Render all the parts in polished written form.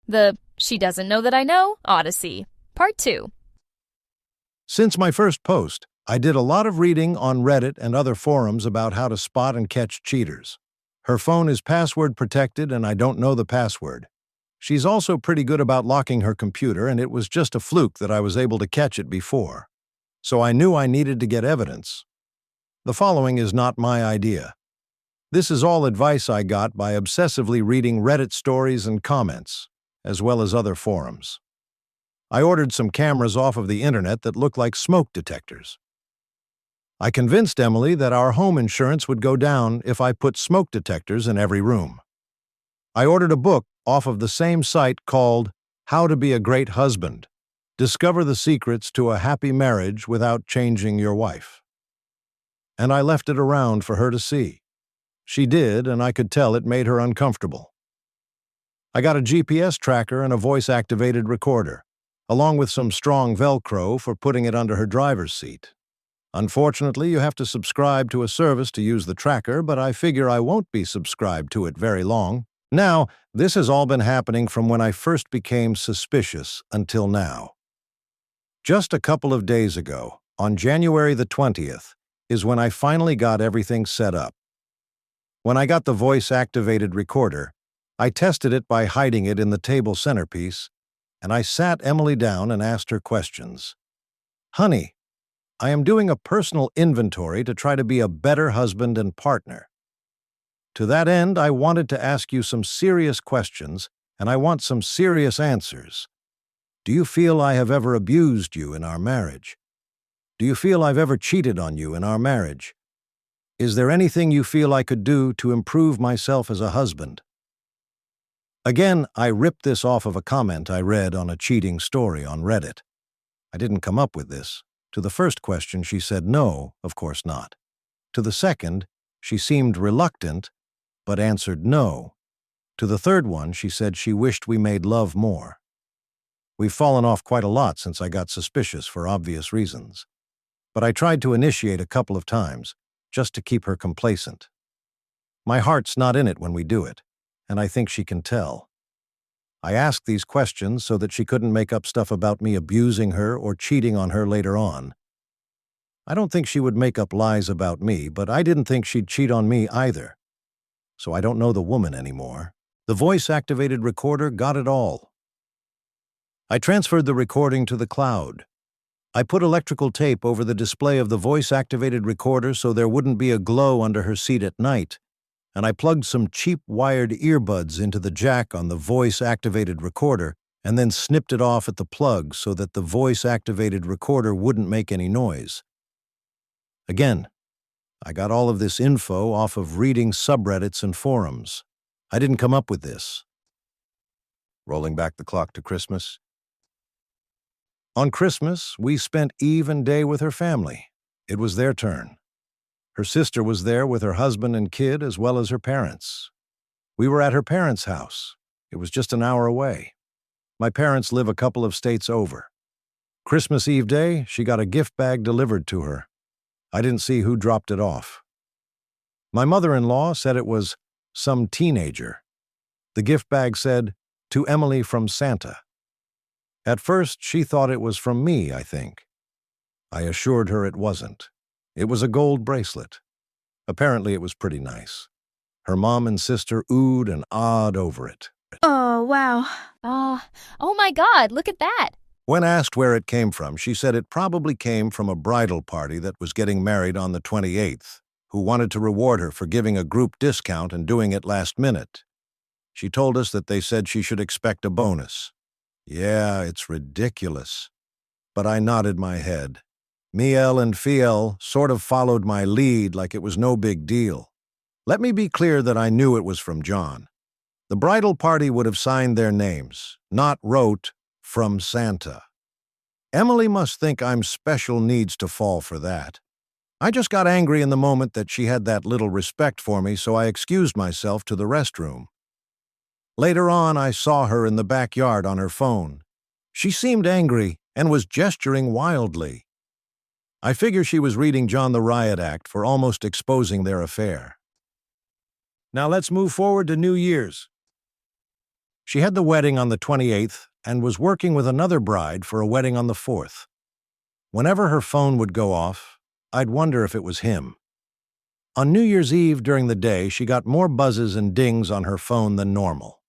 The She Doesn't Know That I Know Odyssey, Part 2. Since my first post, I did a lot of reading on Reddit and other forums about how to spot and catch cheaters. Her phone is password protected and I don't know the password. She's also pretty good about locking her computer, and it was just a fluke that I was able to catch it before. So I knew I needed to get evidence. The following is not my idea. This is all advice I got by obsessively reading Reddit stories and comments, as well as other forums. I ordered some cameras off of the internet that look like smoke detectors. I convinced Emily that our home insurance would go down if I put smoke detectors in every room. I ordered a book off of the same site called How to Be a Great Husband. Discover the secrets to a happy marriage without changing your wife. And I left it around for her to see. She did, and I could tell it made her uncomfortable. I got a GPS tracker and a voice-activated recorder, along with some strong Velcro for putting it under her driver's seat. Unfortunately, you have to subscribe to a service to use the tracker, but I figure I won't be subscribed to it very long. Now, this has all been happening from when I first became suspicious until now. Just a couple of days ago, on January the 20th, is when I finally got everything set up. When I got the voice-activated recorder, I tested it by hiding it in the table centerpiece, and I sat Emily down and asked her questions. Honey, I am doing a personal inventory to try to be a better husband and partner. To that end, I wanted to ask you some serious questions, and I want some serious answers. Do you feel I have ever abused you in our marriage? Do you feel I've ever cheated on you in our marriage? Is there anything you feel I could do to improve myself as a husband? Again, I ripped this off of a comment I read on a cheating story on Reddit. I didn't come up with this. To the first question, she said no, of course not. To the second, she seemed reluctant, but answered no. To the third one, she said she wished we made love more. We've fallen off quite a lot since I got suspicious for obvious reasons. But I tried to initiate a couple of times, just to keep her complacent. My heart's not in it when we do it, and I think she can tell. I asked these questions so that she couldn't make up stuff about me abusing her or cheating on her later on. I don't think she would make up lies about me, but I didn't think she'd cheat on me either. So I don't know the woman anymore. The voice-activated recorder got it all. I transferred the recording to the cloud. I put electrical tape over the display of the voice-activated recorder so there wouldn't be a glow under her seat at night, and I plugged some cheap wired earbuds into the jack on the voice-activated recorder and then snipped it off at the plug so that the voice-activated recorder wouldn't make any noise. Again, I got all of this info off of reading subreddits and forums. I didn't come up with this. Rolling back the clock to Christmas. On Christmas, we spent Eve and Day with her family. It was their turn. Her sister was there with her husband and kid as well as her parents. We were at her parents' house. It was just an hour away. My parents live a couple of states over. Christmas Eve Day, she got a gift bag delivered to her. I didn't see who dropped it off. My mother-in-law said it was some teenager. The gift bag said, "To Emily from Santa." At first, she thought it was from me, I think. I assured her it wasn't. It was a gold bracelet. Apparently, it was pretty nice. Her mom and sister oohed and ahed over it. Oh, wow. Oh my God, look at that. When asked where it came from, she said it probably came from a bridal party that was getting married on the 28th, who wanted to reward her for giving a group discount and doing it last minute. She told us that they said she should expect a bonus. Yeah, it's ridiculous. But I nodded my head. Miel and Fiel sort of followed my lead like it was no big deal. Let me be clear that I knew it was from John. The bridal party would have signed their names, not wrote, "From Santa." Emily must think I'm special needs to fall for that. I just got angry in the moment that she had that little respect for me, so I excused myself to the restroom. Later on, I saw her in the backyard on her phone. She seemed angry and was gesturing wildly. I figure she was reading John the Riot Act for almost exposing their affair. Now let's move forward to New Year's. She had the wedding on the 28th and was working with another bride for a wedding on the 4th. Whenever her phone would go off, I'd wonder if it was him. On New Year's Eve during the day, she got more buzzes and dings on her phone than normal.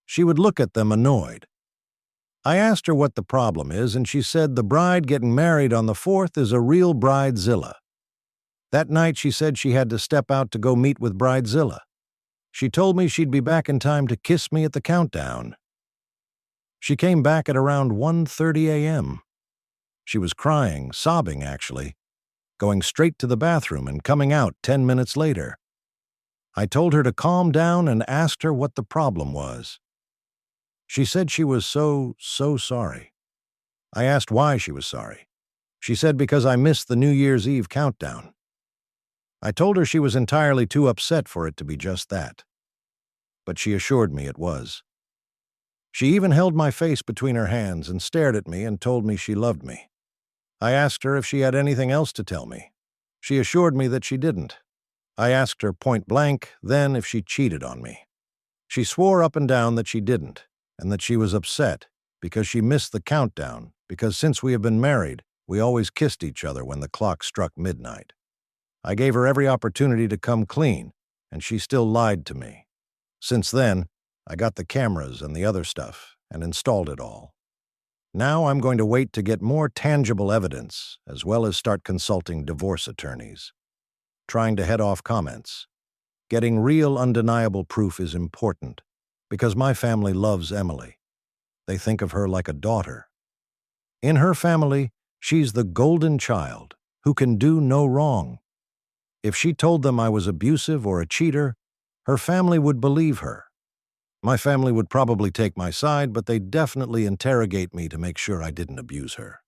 She would look at them annoyed. I asked her what the problem is, and she said the bride getting married on the 4th is a real bridezilla. That night she said she had to step out to go meet with Bridezilla. She told me she'd be back in time to kiss me at the countdown. She came back at around 1:30 a.m. She was crying, sobbing actually, going straight to the bathroom and coming out 10 minutes later. I told her to calm down and asked her what the problem was. She said she was so sorry. I asked why she was sorry. She said because I missed the New Year's Eve countdown. I told her she was entirely too upset for it to be just that. But she assured me it was. She even held my face between her hands and stared at me and told me she loved me. I asked her if she had anything else to tell me. She assured me that she didn't. I asked her point blank then if she cheated on me. She swore up and down that she didn't, and that she was upset because she missed the countdown, because since we have been married, we always kissed each other when the clock struck midnight. I gave her every opportunity to come clean, and she still lied to me. Since then, I got the cameras and the other stuff and installed it all. Now I'm going to wait to get more tangible evidence, as well as start consulting divorce attorneys. Trying to head off comments. Getting real undeniable proof is important, because my family loves Emily. They think of her like a daughter. In her family, she's the golden child who can do no wrong. If she told them I was abusive or a cheater, her family would believe her. My family would probably take my side, but they'd definitely interrogate me to make sure I didn't abuse her.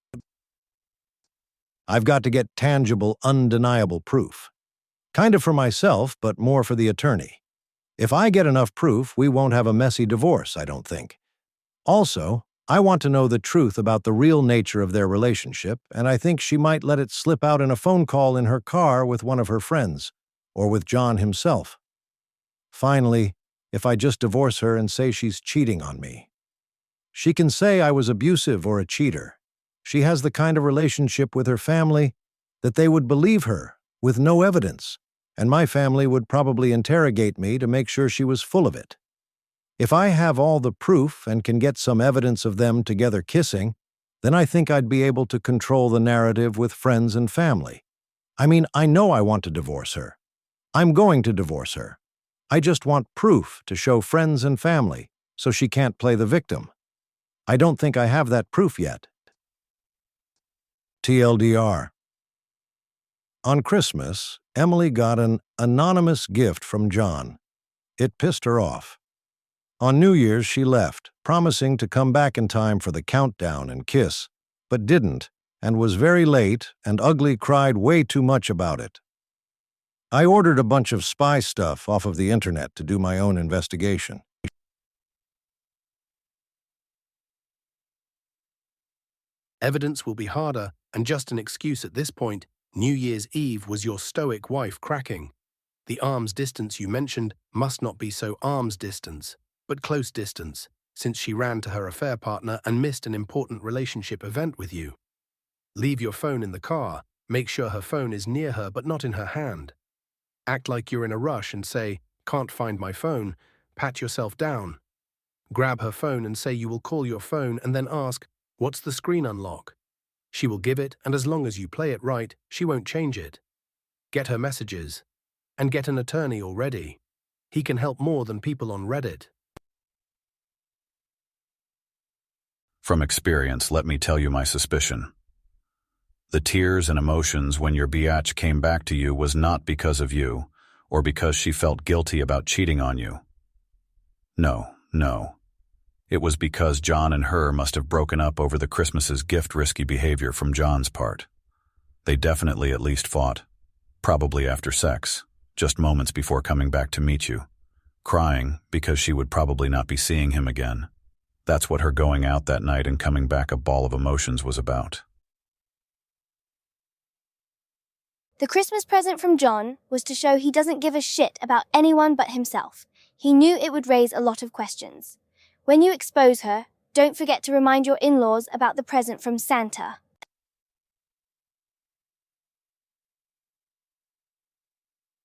I've got to get tangible, undeniable proof. Kind of for myself, but more for the attorney. If I get enough proof, we won't have a messy divorce, I don't think. Also, I want to know the truth about the real nature of their relationship, and I think she might let it slip out in a phone call in her car with one of her friends, or with John himself. Finally, if I just divorce her and say she's cheating on me. She can say I was abusive or a cheater. She has the kind of relationship with her family that they would believe her with no evidence, and my family would probably interrogate me to make sure she was full of it. If I have all the proof and can get some evidence of them together kissing, then I think I'd be able to control the narrative with friends and family. I mean, I know I want to divorce her. I'm going to divorce her. I just want proof to show friends and family so she can't play the victim. I don't think I have that proof yet. TLDR. On Christmas, Emily got an anonymous gift from John. It pissed her off. On New Year's, she left, promising to come back in time for the countdown and kiss, but didn't, and was very late, and Ugly cried way too much about it. I ordered a bunch of spy stuff off of the internet to do my own investigation. Evidence will be harder, and just an excuse at this point. New Year's Eve was your stoic wife cracking. The arm's distance you mentioned must not be so arm's distance, but close distance, since she ran to her affair partner and missed an important relationship event with you. Leave your phone in the car. Make sure her phone is near her but not in her hand. Act like you're in a rush and say, "Can't find my phone." Pat yourself down. Grab her phone and say you will call your phone and then ask, "What's the screen unlock?" She will give it, and as long as you play it right, she won't change it. Get her messages. And get an attorney already. He can help more than people on Reddit. From experience, let me tell you my suspicion. The tears and emotions when your biatch came back to you was not because of you, or because she felt guilty about cheating on you. No. It was because John and her must have broken up over the Christmas's gift-risky behavior from John's part. They definitely at least fought, probably after sex, just moments before coming back to meet you, crying because she would probably not be seeing him again. That's what her going out that night and coming back a ball of emotions was about. The Christmas present from John was to show he doesn't give a shit about anyone but himself. He knew it would raise a lot of questions. When you expose her, don't forget to remind your in-laws about the present from Santa.